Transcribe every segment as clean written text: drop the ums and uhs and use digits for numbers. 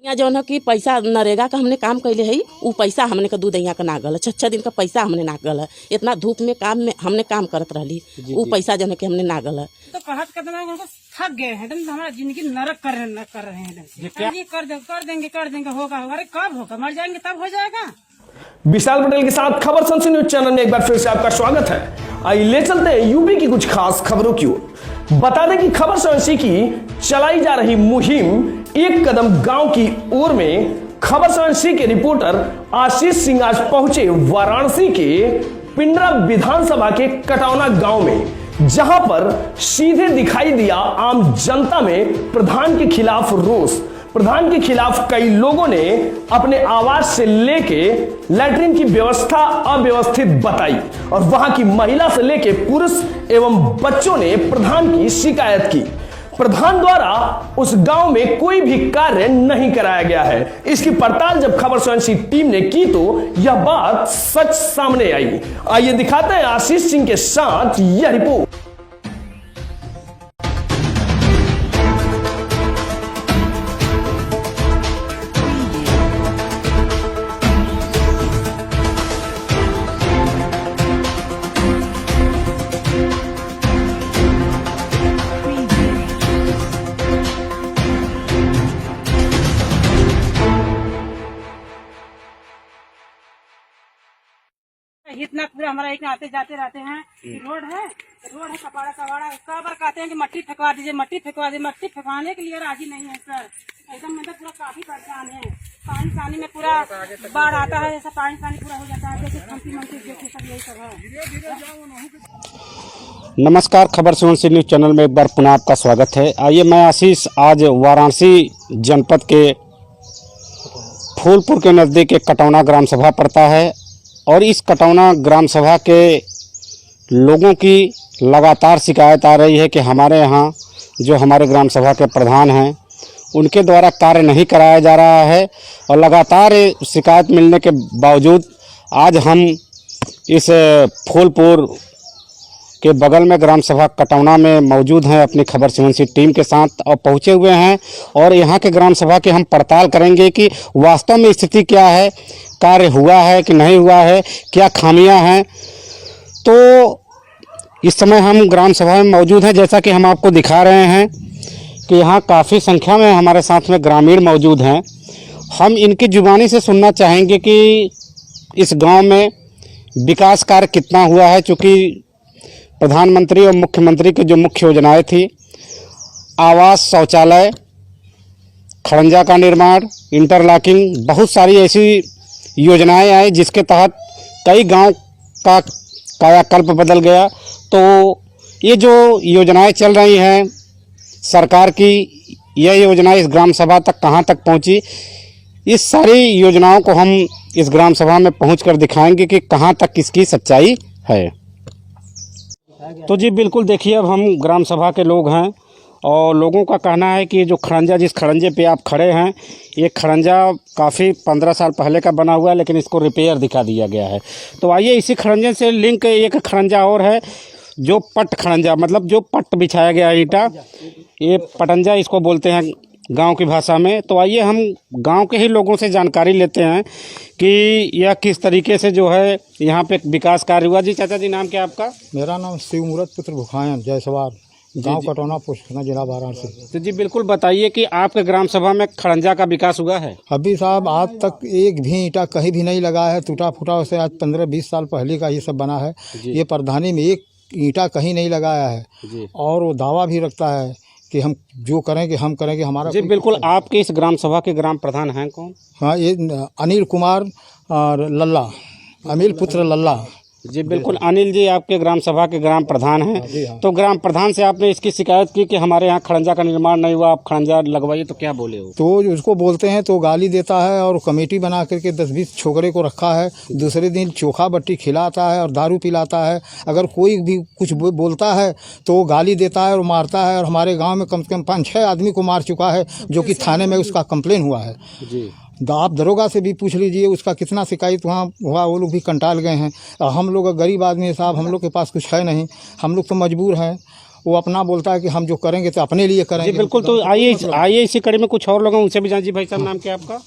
यहाँ जौन है कि पैसा नरेगा का हमने काम कैले है, वो पैसा हमने का 2 दैया का ना गल, 6 दिन का पैसा हमने ना गल। इतना धूप में काम में हमने काम करत रही, वो पैसा जौन है कि हमने ना गल। तो कहत कदम थक गए हैं, एकदम हमारा जिंदगी नरक कर रहे हैं। ये कर देंगे होगा। अरे कब होगा? मर जाएंगे तब हो जाएगा। विशाल पटेल के साथ खबर संसद न्यूज चैनल में एक बार फिर से आपका स्वागत है। आइए ले चलते हैं यूपी की कुछ खास खबरों की ओर। बता दें कि खबर संसद की चलाई जा रही मुहिम एक कदम गांव की ओर में खबर संसद के रिपोर्टर आशीष सिंह आज पहुंचे वाराणसी के पिंडरा विधानसभा के कटौना गांव में, जहां पर सीधे दिखाई दिया आम जनता में प्रधान के खिलाफ रोष। प्रधान के खिलाफ कई लोगों ने अपने आवाज से लेके लैट्रिन की व्यवस्था अव्यवस्थित बताई और वहां की महिला से लेके पुरुष एवं बच्चों ने प्रधान की शिकायत की। प्रधान द्वारा उस गांव में कोई भी कार्य नहीं कराया गया है। इसकी पड़ताल जब खबर संसद टीम ने की तो यह बात सच सामने आई। आइए दिखाते हैं आशीष सिंह के साथ यह रिपोर्ट। इतना पूरा हमारा एक आते जाते रहते हैं। रोड है कपाड़ा कबाड़ा कहते हैं कि मट्टी फेंकवा दीजिए, मट्टी फेंकवाने के लिए राजी नहीं है सर। एकदम मतलब पूरा काफी परेशान है। पानी में पूरा बाढ़ आता है, ऐसा पानी पूरा हो जाता है। जैसे खंती जैसे सब यही सब है। नमस्कार, खबर संसद न्यूज चैनल में एक बार पुनः आपका स्वागत है। आइए, मैं आशीष आज वाराणसी जनपद के फूलपुर के नज़दीक एक कटौना ग्राम सभा पड़ता है और इस कटौना ग्राम सभा के लोगों की लगातार शिकायत आ रही है कि हमारे यहाँ जो हमारे ग्राम सभा के प्रधान हैं उनके द्वारा कार्य नहीं कराया जा रहा है। और लगातार शिकायत मिलने के बावजूद आज हम इस फूलपुर के बगल में ग्राम सभा कटौना में मौजूद हैं अपनी खबर संसद टीम के साथ और पहुँचे हुए हैं और यहाँ के ग्राम सभा की हम पड़ताल करेंगे कि वास्तव में स्थिति क्या है, कार्य हुआ है कि नहीं हुआ है, क्या खामियां हैं। तो इस समय हम ग्राम सभा में मौजूद हैं, जैसा कि हम आपको दिखा रहे हैं कि यहाँ काफ़ी संख्या में हमारे साथ में ग्रामीण मौजूद हैं। हम इनकी जुबानी से सुनना चाहेंगे कि इस गांव में विकास कार्य कितना हुआ है, चूँकि प्रधानमंत्री और मुख्यमंत्री की जो मुख्य योजनाएँ थी, आवास, शौचालय, खड़ंजा का निर्माण, इंटरलॉकिंग, बहुत सारी ऐसी योजनाएं आई जिसके तहत कई गांव का कायाकल्प बदल गया। तो ये जो योजनाएं चल रही हैं सरकार की, यह योजना इस ग्राम सभा तक कहां तक पहुंची, इस सारी योजनाओं को हम इस ग्राम सभा में पहुंचकर दिखाएंगे कि कहां तक किसकी सच्चाई है। तो जी बिल्कुल, देखिए अब हम ग्राम सभा के लोग हैं और लोगों का कहना है कि जो खड़ंजा, जिस खड़ंजे पे आप खड़े हैं, ये खड़ंजा काफ़ी 15 साल पहले का बना हुआ है, लेकिन इसको रिपेयर दिखा दिया गया है। तो आइए, इसी खड़ंजे से लिंक एक खड़ंजा और है जो पट खड़ंजा, मतलब जो पट बिछाया गया है ईंटा, ये पटंजा इसको बोलते हैं गांव की भाषा में। तो आइए हम गांव के ही लोगों से जानकारी लेते हैं कि यह किस तरीके से जो है यहाँ पे विकास कार्य हुआ। जी चाचा जी, नाम क्या आपका? मेरा नाम शिव मूरत पुत्र भुखायन जयसवार, गांव कटौना, पोस्ट जिला वाराणसी। तो जी बिल्कुल बताइए कि आपके ग्राम सभा में खड़ंजा का विकास हुआ है? अभी साहब आज तक एक भी ईंटा कहीं भी नहीं लगा है, टूटा फूटा से आज 15-20 साल पहले का ये सब बना है। ये प्रधानी में एक ईंटा कहीं नहीं लगाया है और वो दावा भी रखता है कि हम जो करेंगे हम करेंगे हमारा। जी बिल्कुल, आपके इस ग्राम सभा के ग्राम प्रधान हैं कौन? हाँ, ये अनिल कुमार और लल्ला, अनिल पुत्र लल्ला। जी बिल्कुल, अनिल जी आपके ग्राम सभा के ग्राम प्रधान हैं। तो ग्राम प्रधान से आपने इसकी शिकायत की कि हमारे यहाँ खड़ंजा का निर्माण नहीं हुआ, आप खड़ंजा लगवाइए, तो क्या बोले हो? तो उसको बोलते हैं तो गाली देता है और कमेटी बना करके 10-20 छोकरे को रखा है। दूसरे दिन चोखा बट्टी खिलाता है और दारू पिलाता है। अगर कोई भी कुछ बोलता है तो गाली देता है और मारता है। और हमारे गाँव में कम से कम 5-6 आदमी को मार चुका है, जो कि थाने में उसका कंप्लेन हुआ है। जी, आप दरोगा से भी पूछ लीजिए, उसका कितना शिकायत वहाँ हुआ, वो लोग भी कंटाल गए हैं। हम लोग गरीब आदमी साहब, हम लोग के पास कुछ है नहीं, हम लोग तो मजबूर हैं। वो अपना बोलता है कि हम जो करेंगे तो अपने लिए करेंगे। जी बिल्कुल। तो आइए इसी कड़ी में कुछ और लोग हैं, उनसे भी जान। जी भाई साहब, नाम क्या है आपका?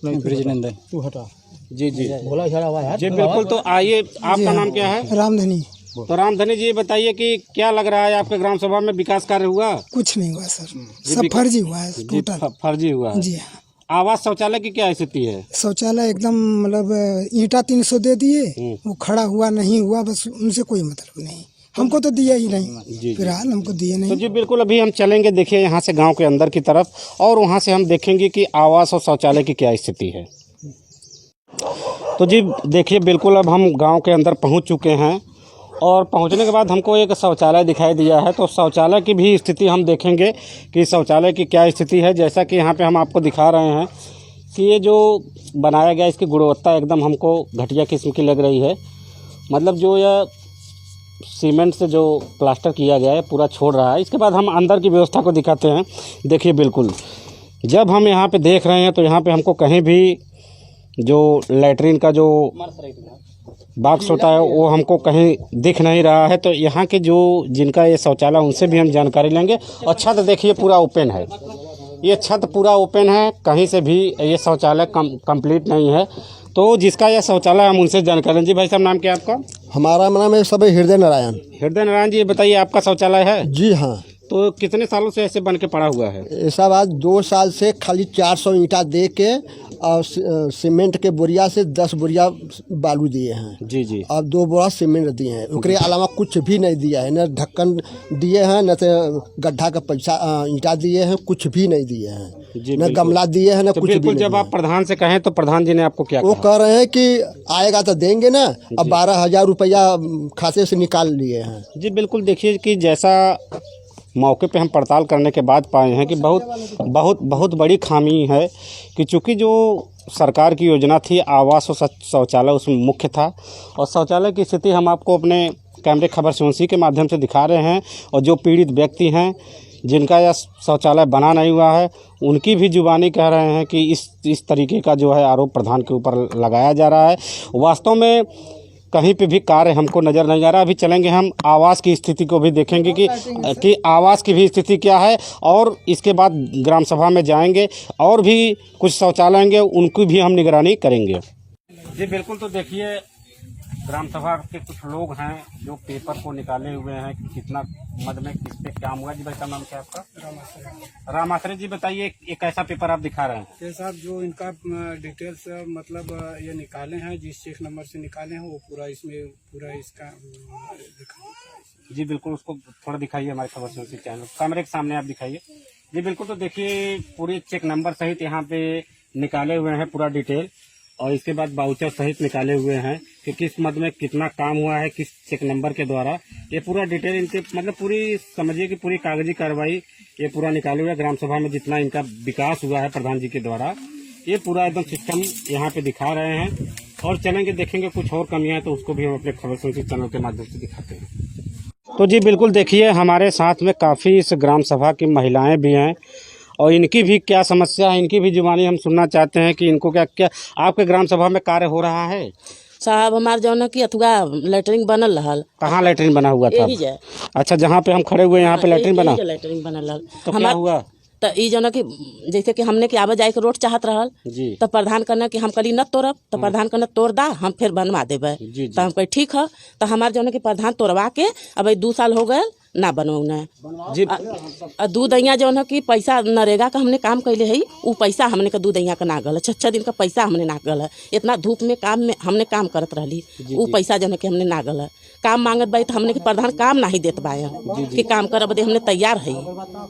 ब्रिजनंदन, तू हटा। जी जी बोला झड़ा हुआ है। जी बिल्कुल। तो आइए, आपका नाम क्या है? रामधनी। तो रामधनी जी, बताइए कि क्या लग रहा है आपके ग्राम सभा में विकास कार्य हुआ? कुछ नहीं हुआ सर, सब फर्जी हुआ है टोटल। फर्जी हुआ है। जी हाँ। आवास शौचालय की क्या स्थिति है? शौचालय एकदम मतलब ईंटा 300 दे दिए, वो खड़ा हुआ नहीं हुआ, बस उनसे कोई मतलब नहीं। हमको तो दिया ही नहीं, फिलहाल हमको दिए तो नहीं। जी बिल्कुल, अभी हम चलेंगे देखिए यहाँ से गांव के अंदर की तरफ, और वहाँ से हम देखेंगे कि आवास और शौचालय की क्या स्थिति है। तो जी देखिए बिल्कुल, अब हम गांव के अंदर पहुँच चुके हैं, और पहुंचने के बाद हमको एक शौचालय दिखाई दिया है। तो शौचालय की भी स्थिति हम देखेंगे कि शौचालय की क्या स्थिति है। जैसा कि यहाँ पे हम आपको दिखा रहे हैं कि ये जो बनाया गया, इसकी गुणवत्ता एकदम हमको घटिया किस्म की लग रही है। मतलब जो यह सीमेंट से जो प्लास्टर किया गया है पूरा छोड़ रहा है। इसके बाद हम अंदर की व्यवस्था को दिखाते हैं। देखिए बिल्कुल, जब हम यहाँ पे देख रहे हैं तो यहाँ पे हमको कहीं भी जो लैट्रिन का जो बॉक्स होता है वो हमको कहीं दिख नहीं रहा है। तो यहाँ के जो जिनका ये शौचालय, उनसे भी हम जानकारी लेंगे। और छत देखिए पूरा ओपन है, ये छत पूरा ओपन है, कहीं से भी ये शौचालय कंप्लीट नहीं है। तो जिसका यह शौचालय, हम उनसे जानकारी लें। जी भाई साहब, नाम क्या है आपका? हमारा नाम है सब हृदय नारायण। हृदय नारायण जी, बताइए आपका शौचालय है? जी हाँ। तो कितने सालों से ऐसे बन के पड़ा हुआ है? ऐसा बात 2 साल से खाली 400 ईंटा दे के और सीमेंट के बोरिया से 10 बोरिया बालू दिए हैं। जी जी। अब 2 बोरा सीमेंट दिए हैं, उसके अलावा कुछ भी नहीं दिया है। न ढक्कन दिए हैं, न तो गड्ढा का पैसा ईंटा दिए हैं, कुछ भी नहीं दिए हैं। न गमला दिए हैं, न तो कुछ भी बिल्कुल, जब आप प्रधान से कहें तो प्रधान जी ने आपको क्या वो कहा? कह रहे हैं कि आएगा तो देंगे ना। अब 12,000 रुपया खाते से निकाल लिए हैं। जी बिल्कुल। देखिए कि जैसा मौके पे हम पड़ताल करने के बाद पाए हैं कि बहुत बड़ी खामी है कि चूँकि जो सरकार की योजना थी आवास और शौचालय, उसमें मुख्य था। और शौचालय की स्थिति हम आपको अपने कैमरे खबर सुनसी के माध्यम से दिखा रहे हैं। और जो पीड़ित व्यक्ति हैं जिनका यह शौचालय बना नहीं हुआ है, उनकी भी जुबानी कह रहे हैं कि इस तरीके का जो है आरोप प्रधान के ऊपर लगाया जा रहा है। वास्तव में कहीं पे भी कार्य हमको नज़र नहीं आ रहा। अभी चलेंगे हम आवास की स्थिति को भी देखेंगे कि आवास की भी स्थिति क्या है, और इसके बाद ग्राम सभा में जाएंगे और भी कुछ शौचालय होंगे, उनकी भी हम निगरानी करेंगे। जी बिल्कुल। तो देखिए ग्राम सभा के कुछ लोग हैं जो पेपर को निकाले हुए हैं कि कितना मद में किस पे काम हुआ। जी भाई का नाम क्या है आपका? रामाश्रय जी, बताइए एक कैसा पेपर आप दिखा रहे हैं? ये साहब जो इनका डिटेल्स मतलब ये निकाले हैं, जिस चेक नंबर से निकाले हैं वो पूरा इसमें पूरा इसका दिखा। जी बिल्कुल, उसको थोड़ा दिखाइए हमारे खबर सुनसी चैनल कैमरे के सामने आप दिखाइए। जी बिल्कुल। तो देखिए पूरे चेक नंबर सहित यहाँ पे निकाले हुए हैं पूरा डिटेल, और इसके बाद बाउचर सहित निकाले हुए हैं कि किस मद में कितना काम हुआ है, किस चेक नंबर के द्वारा। ये पूरा डिटेल इनके मतलब पूरी समझिए कि पूरी कागजी कार्रवाई ये पूरा निकाले हुए ग्राम सभा में जितना इनका विकास हुआ है प्रधान जी के द्वारा, ये पूरा एकदम सिस्टम यहाँ पे दिखा रहे हैं। और चलेंगे देखेंगे कुछ और कमियां हैं तो उसको भी हम अपने खबर सुनसी चैनल के माध्यम से दिखाते हैं। तो जी बिल्कुल, देखिए हमारे साथ में काफ़ी इस ग्राम सभा की महिलाएँ भी हैं, और इनकी भी क्या समस्या है, इनकी भी जुबानी हम सुनना चाहते हैं कि इनको क्या आपके ग्राम सभा में कार्य हो रहा है। साहब हमार जौन कि अथुआ लैटरिन बनल रहल। कहाँ लैटरिन बना हुआ था? यही है। अच्छा, जहाँ पे हम खड़े हुए यहाँ पे लैटरिन बना? लैटरिन बनल रहल। तो क्या हुआ? तो ई जौन कि जैसे कि हमने कि आवा जाए के रोड चाहत रहल जी, तो प्रधान कहना कि हम कली न तोड़ब, तो प्रधान कहना तोड़ दा, हम फिर बनवा देवे। तो हम कहे ठीक है। तो हमारे जौन कि प्रधान तोड़वा के अब 2 साल हो गए ना बनौना जी। 2 दैया जौन है कि पैसा नरेगा का हमने काम कैले है, वो पैसा हमने का 2 दैया का ना गल, 6 दिन का पैसा हमने ना गल। इतना धूप में काम में हमने काम करत रहली, वो पैसा जौन है कि हमने ना गल। काम मांगत बाई तो हमने के प्रधान काम नहीं देत बाय कि काम कर बदे हमने तैयार है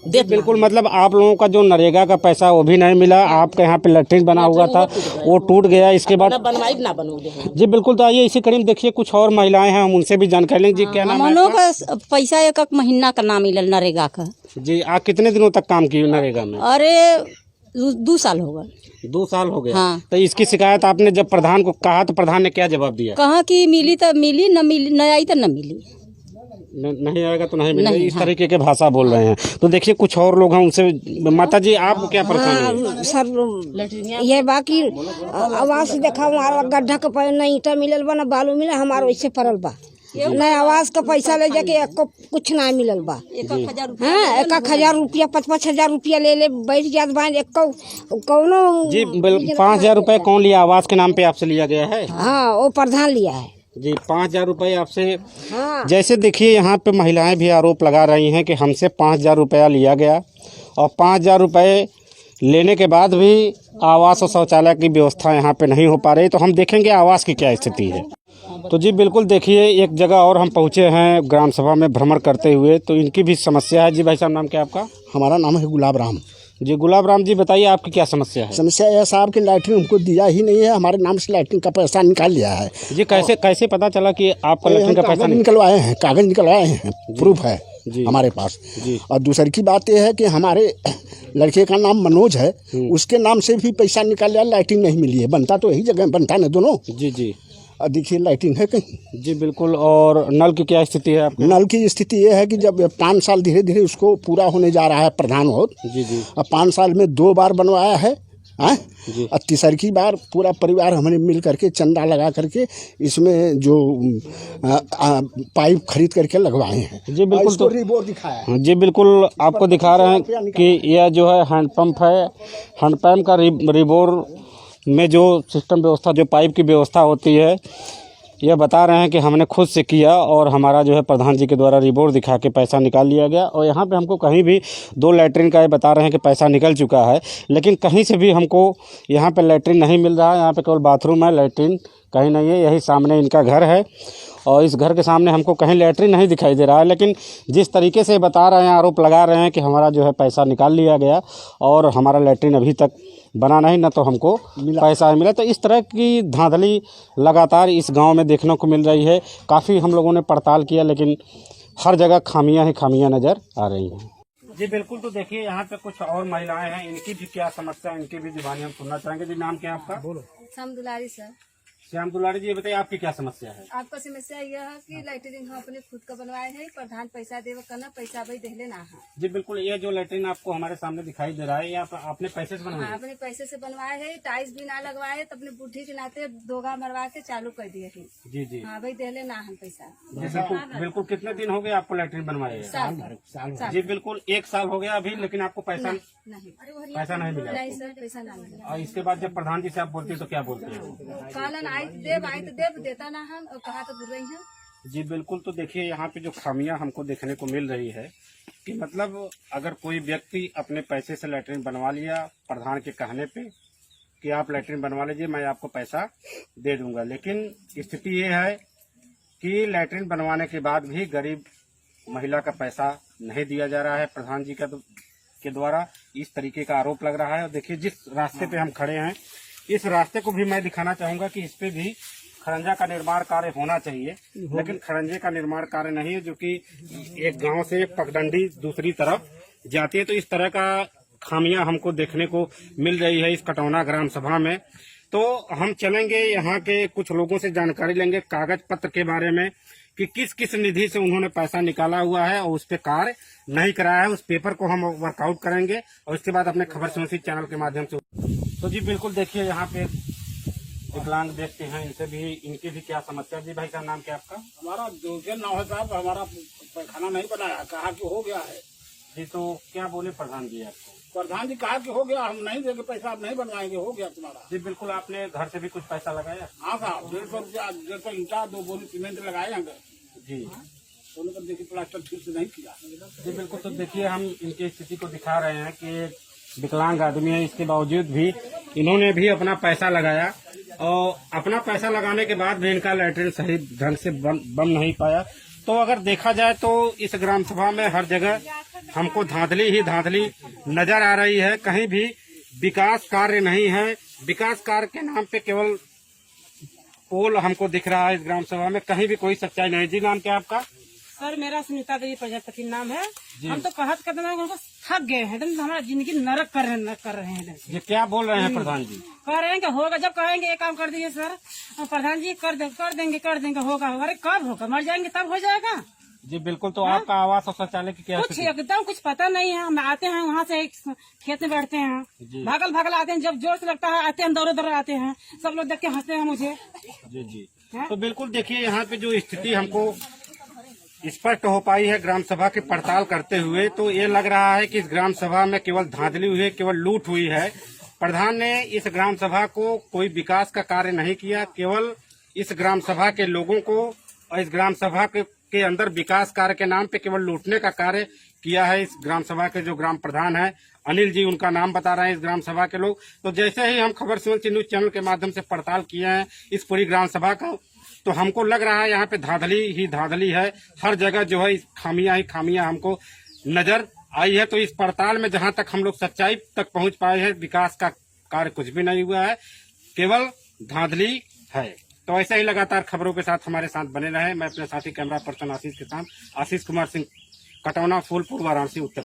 देत। बिल्कुल, मतलब आप लोगों का जो नरेगा का पैसा वो भी नहीं मिला, आपके यहाँ पे लैट्रिन बना हुआ था वो टूट गया। इसके बाद बनवाई ना बनौले। जी बिल्कुल। तो आइए इसी कड़ी में देखिए कुछ और महिलाएं हैं, हम उनसे भी जानकारी लेंगे। जी क्या नाम है आपका? पैसा 1 महीना का ना मिलल नरेगा का। जी, आप कितने दिनों तक काम किए नरेगा में? अरे 2 साल हो गए। 2 साल हो गए। हाँ। तो इसकी शिकायत आपने जब प्रधान को कहा तो प्रधान ने क्या जवाब दिया? कहा कि मिली तो मिली, न मिली न आई तो न मिली, नहीं आएगा तो नहीं मिलेगा, इस हाँ। तरीके के भाषा बोल रहे हैं। तो देखिए कुछ और लोग हैं, उनसे माता जी आपको क्या परेशानी है? सर ये बाकी आवास देखा हमारा गड्ढा के पर न ईटा मिलल बा न बालू मिला, हमारा वैसे पड़ल बा। नए आवास का पैसा ले जाके एको कुछ ना मिलल बा। हाँ 1,000 रुपया 5,000 रुपया ले बैठ जात बा एको कौनो। जी 5,000 रुपए कौन लिया? आवास के नाम पे आपसे लिया गया है? हाँ वो प्रधान लिया है जी 5,000 रुपए आपसे। हाँ। जैसे देखिए यहाँ पे महिलाएं भी आरोप लगा रही हैं कि हमसे 5,000 रुपया लिया गया और 5,000 रुपए लेने के बाद भी आवास और शौचालय की व्यवस्था यहाँ पे नहीं हो पा रही। तो हम देखेंगे आवास की क्या स्थिति है। तो जी बिल्कुल देखिए एक जगह और हम पहुँचे हैं ग्राम सभा में भ्रमण करते हुए, तो इनकी भी समस्या है। जी भाई साहब नाम क्या आपका? हमारा नाम है गुलाब राम। जी गुलाब राम जी बताइए आपकी क्या समस्या है? समस्या यह साहब कि लैट्रिन हमको दिया ही नहीं है, हमारे नाम से लैट्रिन का पैसा निकाल लिया है। जी कैसे पता चला कि आपका लैट्रिन का पैसा निकलवाए हैं? कागज निकलवाए हैं, प्रूफ है हमारे पास जी। और दूसरी की बात यह है कि हमारे लड़के का नाम मनोज है, उसके नाम से भी पैसा निकाल लिया, लैट्रिन नहीं मिली है। बनता तो यही जगह बनता ना दोनों। जी जी देखिए लाइटिंग है कहीं? जी बिल्कुल। और नल की क्या स्थिति है आपकी? नल की स्थिति ये है कि जब 5 साल धीरे धीरे उसको पूरा होने जा रहा है प्रधान हो। जी जी। अब 5 साल में 2 बार बनवाया है जी। और तीसरी की बार पूरा परिवार हमने मिल करके चंदा लगा करके इसमें जो पाइप खरीद करके लगवाए हैं। जी बिल्कुल। तो रिपोर्ट दिखाया है। जी बिल्कुल आपको दिखा रहे हैं कि यह जो है हैंडपम्प है। हैंडपम्प का रिबोर में जो सिस्टम व्यवस्था, जो पाइप की व्यवस्था होती है, यह बता रहे हैं कि हमने खुद से किया और हमारा जो है प्रधान जी के द्वारा रिपोर्ट दिखा के पैसा निकाल लिया गया। और यहाँ पे हमको कहीं भी 2 लैट्रिन का ये बता रहे हैं कि पैसा निकल चुका है, लेकिन कहीं से भी हमको यहाँ पे लैट्रिन नहीं मिल रहा है। यहाँ पे केवल बाथरूम है, लैट्रिन कहीं नहीं है। यही सामने इनका घर है और इस घर के सामने हमको कहीं लैट्रिन नहीं दिखाई दे रहा है। लेकिन जिस तरीके से बता रहे हैं, आरोप लगा रहे हैं कि हमारा जो है पैसा निकाल लिया गया और हमारा लैट्रिन अभी तक बना नहीं, ना तो हमको पैसा मिला। तो इस तरह की धांधली लगातार इस गांव में देखने को मिल रही है। काफ़ी हम लोगों ने पड़ताल किया, लेकिन हर जगह खामियां ही खामियां नज़र आ रही हैं। जी बिल्कुल। तो देखिए यहाँ पे कुछ और महिलाएं हैं, इनकी भी क्या समस्या, इनकी भी जुबानी हम सुनना चाहेंगे। जी नाम क्या है आपका? बोलो। श्याम दुलारी सर। श्याम दुलारी जी ये बताइए आपकी क्या समस्या है? आपका समस्या यह है कि लैट्रिन हम अपने खुद का बनवाए हैं, प्रधान पैसा देवे करना, पैसा भाई देले ना है। जी बिल्कुल। ये जो लैट्रिन आपको हमारे सामने दिखाई दे रहा है, ये आप अपने पैसे से बनवाए? अपने पैसे से बनवाए हैं, टाइल्स भी ना लगवाए हैं, तो अपने बुद्धि के नाते दोगा मरवा के चालू कर दिए हैं। जी जी। हाँ भाई देले ना हम पैसा। जी बिल्कुल बिल्कुल। कितने दिन हो गए आपको लैट्रिन बनवाए? साल। जी बिल्कुल 1 साल हो गया अभी, लेकिन आपको पैसा नहीं मिला? नहीं सर, पैसा ना मिला। और इसके बाद जब प्रधान जी से आप बोलते हैं तो क्या बोलते हैं? कालन आई तो देव देता ना हम, और कहा तो बुर रही है। जी बिल्कुल। तो देखिए यहाँ पे जो खामियां हमको देखने को मिल रही है कि मतलब अगर कोई व्यक्ति अपने पैसे से लैट्रिन बनवा लिया प्रधान के कहने पे कि आप लैट्रिन बनवा लीजिए, मैं आपको पैसा दे दूंगा, लेकिन स्थिति ये है कि लैट्रिन बनवाने के बाद भी गरीब महिला का पैसा नहीं दिया जा रहा है प्रधान जी के द्वारा। इस तरीके का आरोप लग रहा है। और देखिए जिस रास्ते पे हम खड़े हैं, इस रास्ते को भी मैं दिखाना चाहूंगा कि इस पे भी खरंजा का निर्माण कार्य होना चाहिए, लेकिन खरंजे का निर्माण कार्य नहीं है, जो कि एक गांव से पगडंडी दूसरी तरफ जाती है। तो इस तरह का खामियां हमको देखने को मिल रही है इस कटौना ग्राम सभा में। तो हम चलेंगे यहाँ के कुछ लोगों से जानकारी लेंगे कागज पत्र के बारे में कि किस किस निधि से उन्होंने पैसा निकाला हुआ है और उस पर कार्य नहीं कराया है। उस पेपर को हम वर्कआउट करेंगे और इसके बाद अपने खबर सुनसी चैनल के माध्यम से। तो जी बिल्कुल देखिए यहाँ पे विकलांग देखते हैं, इनसे भी, इनकी भी क्या समस्या। जी भाई का नाम क्या आपका? हमारा जोगिया नाव है साहब, हमारा पैखाना नहीं बनाया, कहा कि हो गया है। जी तो क्या बोले प्रधान जी आपको? प्रधान जी कहा कि हो गया, हम नहीं देंगे पैसा, आप नहीं बनवाएंगे, हो गया तुम्हारा। जी बिल्कुल। आपने घर से भी कुछ पैसा लगाया? हाँ साहब, 150 रुपया, 150 ईंटा, 2 बोरी सीमेंट लगाए हैं। जी। सोने पर देखिए प्लास्टर ठीक से नहीं किया। जी बिल्कुल। तो देखिए हम इनकी स्थिति को दिखा रहे हैं कि विकलांग आदमी है, इसके बावजूद भी इन्होंने भी अपना पैसा लगाया और अपना पैसा लगाने के बाद भी इनका लैट्रिन सही ढंग से बन नहीं पाया। तो अगर देखा जाए तो इस ग्राम सभा में हर जगह हमको धांधली ही धांधली नजर आ रही है। कहीं भी विकास कार्य नहीं है। विकास कार्य के नाम पे केवल पोल हमको दिख रहा है इस ग्राम सभा में, कहीं भी कोई सच्चाई नहीं। जी नाम क्या आपका? सर मेरा सुनीता देवी प्रजापति नाम है। हम तो कहत कदम उनको थक गए हैं, एकदम हमारा जिंदगी नरक कर रहे हैं। ये क्या बोल रहे हैं प्रधान जी? कह रहे हैं कि होगा, जब कहेंगे ये काम कर दीजिए सर, प्रधान जी कर देंगे होगा। अरे कब होगा? मर जाएंगे तब हो जाएगा। जी बिल्कुल। तो आपका आवास और शौचालय की क्या कुछ एकदम कुछ पता नहीं है। हम आते हैं वहाँ से खेत में बैठते हैं, भागल आते हैं, जब जोर से लगता है आते हैं, दौड़े आते हैं, सब लोग देख के हंसते हैं मुझे। जी जी। तो बिल्कुल देखिए यहाँ पे जो स्थिति हमको स्पष्ट हो पाई है ग्राम सभा की पड़ताल करते हुए, तो ये लग रहा है कि इस ग्राम सभा में केवल धांधली हुई है, केवल लूट हुई है। प्रधान ने इस ग्राम सभा को कोई विकास का कार्य नहीं किया, केवल इस ग्राम सभा के लोगों को और इस ग्राम सभा के अंदर विकास कार्य के नाम पे केवल लूटने का कार्य किया है। इस ग्राम सभा के जो ग्राम प्रधान है अनिल जी, उनका नाम बता रहे हैं इस ग्राम सभा के लोग। तो जैसे ही हम खबर सुनते न्यूज चैनल के माध्यम से पड़ताल किए हैं इस पूरी ग्राम सभा का, तो हमको लग रहा है यहाँ पे धांधली ही धांधली है। हर जगह जो है खामियां ही खामियां हमको नजर आई है। तो इस पड़ताल में जहां तक हम लोग सच्चाई तक पहुंच पाए हैं, विकास का कार्य कुछ भी नहीं हुआ है, केवल धांधली है। तो ऐसे ही लगातार खबरों के साथ हमारे साथ बने रहे। मैं अपने साथी कैमरा पर्सन आशीष के साथ, आशीष कुमार सिंह, कटौना, फूलपुर, वाराणसी, उत्तर